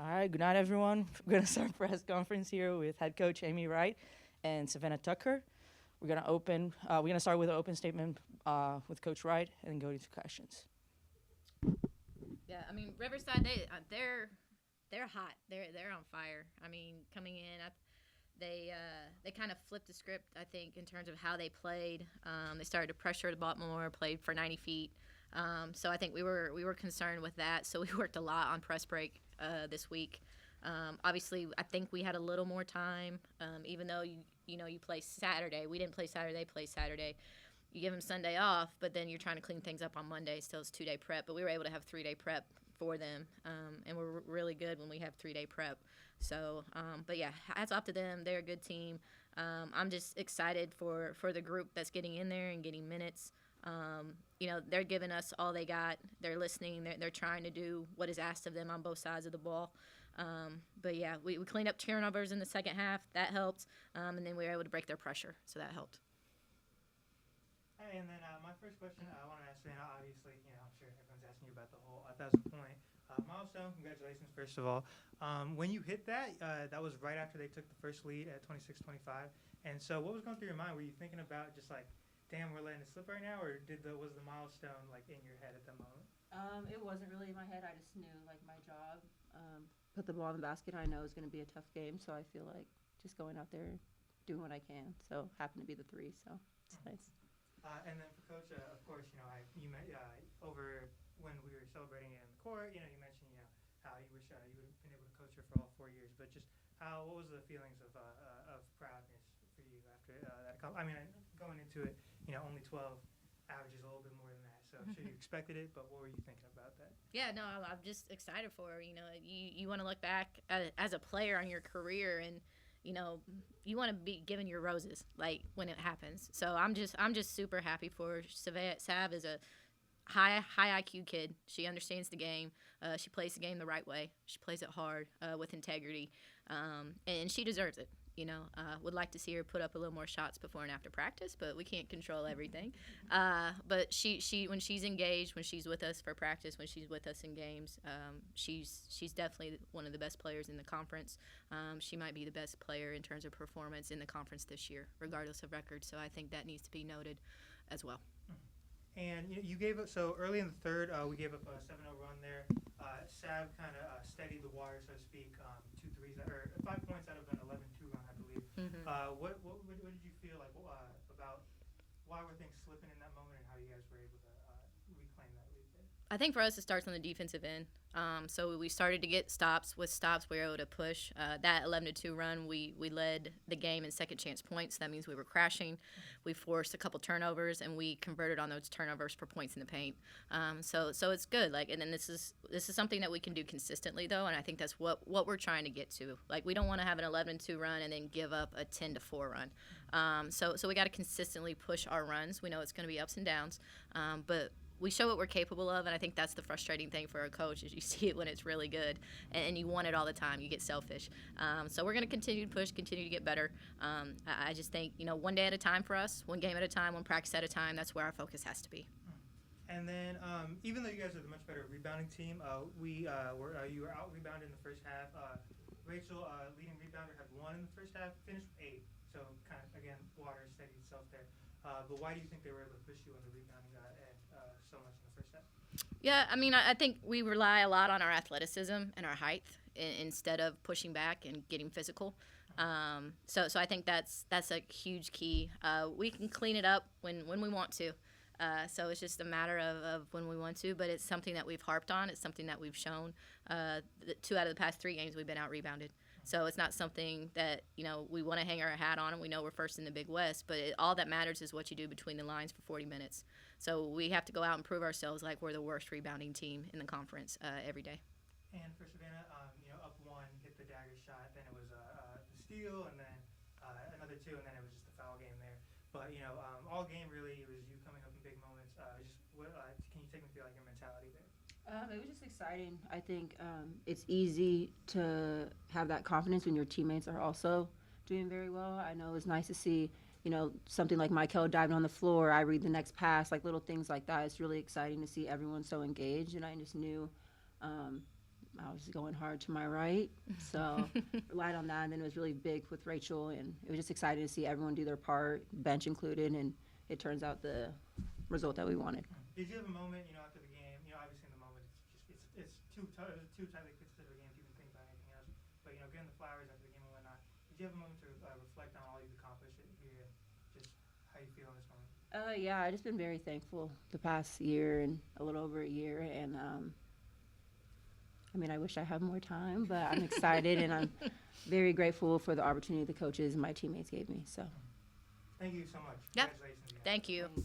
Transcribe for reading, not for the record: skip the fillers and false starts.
All right, good night, everyone. We're going to start press conference here with head coach Amy Wright and Savannah Tucker. We're gonna start with an open statement with Coach Wright and go to questions. Yeah, I mean Riverside, they're hot. They're on fire. I mean, coming in, they kind of flipped the script. I think in terms of how they played. They started to pressure the ball more, played for 90 feet. So I think we were concerned with that. So we worked a lot on press break this week. Obviously, I think we had a little more time, even though you play Saturday. We didn't play Saturday. They play Saturday. You give them Sunday off, but then you're trying to clean things up on Monday. Still, it's 2-day prep, but we were able to have 3-day prep for them, and we're really good when we have 3-day prep. So, but yeah, hats off to them. They're a good team. I'm just excited for the group that's getting in there and getting minutes. They're giving us all they got. They're listening. They're trying to do what is asked of them on both sides of the ball. But yeah, we cleaned up turnovers in the second half. That helped, and then we were able to break their pressure, so that helped. Hey, and then my first question I want to ask Savannah, obviously, I'm sure everyone's asking you about the whole 1,000-point milestone. Congratulations, first of all. When you hit that, that was right after they took the first lead at 26-25. And so what was going through your mind? Were you thinking about just like, damn, we're letting it slip right now? Or was the milestone like in your head at the moment? It wasn't really in my head. I just knew like my job. Put the ball in the basket. I know it's going to be a tough game, so I feel like just going out there, doing what I can. So happened to be the 3, so it's nice. And then for Coach, of course, you met over when we were celebrating it in the court. You mentioned how you wish you would have been able to coach her for all 4 years. But just what was the feelings of proudness for you after that? I mean, going into it, only 12 averages a little bit more than that. So I'm sure you expected it, but what were you thinking about that? Yeah, no, I'm just excited for her. You want to look back as a player on your career, and you want to be given your roses like when it happens. So I'm just super happy for her. Sav is a high IQ kid. She understands the game. She plays the game the right way. She plays it hard with integrity, and she deserves it. Would like to see her put up a little more shots before and after practice, but we can't control everything. But she when she's engaged, when she's with us for practice, when she's with us in games, she's definitely one of the best players in the conference. She might be the best player in terms of performance in the conference this year, regardless of record. So I think that needs to be noted as well. And you gave up, so early in the third, we gave up a 7-0 run there. Sav kind of steadied the water, so to speak. 2 threes, or 5 points out of an 11-2 run, I believe. Mm-hmm. What did you feel like about why were things slipping in that moment, and how you guys were able to reclaim that lead there? I think for us, it starts on the defensive end. So we started to get stops. With stops, we were able to push. That 11-2 run, we led the game in second chance points. That means we were crashing. We forced a couple turnovers, and we converted on those turnovers for points in the paint. So it's good. And then this is something that we can do consistently, though, and I think that's what we're trying to get to. We don't want to have an 11-2 run and then give up a 10-4 run. So we got to consistently push our runs. We know it's going to be ups and downs, but we show what we're capable of, and I think that's the frustrating thing for a coach is you see it when it's really good, and you want it all the time. You get selfish. So we're going to continue to push, continue to get better. I just think, one day at a time for us, one game at a time, one practice at a time, that's where our focus has to be. And then even though you guys are the much better rebounding team, you were out-rebounded in the first half. Rachel, leading rebounder, had 1 in the first half, finished with 8. So kind of, again, water steadied itself there. But why do you think they were able to push you on the rebounding so much in the first half? Yeah, I mean, I think we rely a lot on our athleticism and our height instead of pushing back and getting physical. So I think that's a huge key. We can clean it up when we want to. So it's just a matter of when we want to, but it's something that we've harped on. It's something that we've shown. 2 out of the past 3 games we've been out-rebounded. So it's not something that, we want to hang our hat on, and we know we're first in the Big West, but all that matters is what you do between the lines for 40 minutes. So we have to go out and prove ourselves like we're the worst rebounding team in the conference every day. And for Savannah, up 1, hit the dagger shot, then it was the steal, and then another 2, and then it was just a foul game there. But, all game really, it was you coming up in big moments. Can you take me through your mentality there? It was just exciting. I think it's easy to have that confidence when your teammates are also doing very well. I know it's nice to see, something like Michael diving on the floor. I read the next pass, little things like that. It's really exciting to see everyone so engaged. And I just knew I was going hard to my right, so relied on that. And then it was really big with Rachel, and it was just exciting to see everyone do their part, bench included, and it turns out the result that we wanted. Did you have a moment, after the game? Obviously in the moment, it's too tightly considered a game to even think about anything else. But getting the flowers after the game and whatnot. Did you have a moment to reflect on all you've accomplished here, just how you feel in this moment? Yeah, I've just been very thankful the past year and a little over a year, and I mean, I wish I had more time, but I'm excited and I'm very grateful for the opportunity the coaches and my teammates gave me. So, Thank you so much. Yep. Congratulations again. Thank you. thank you.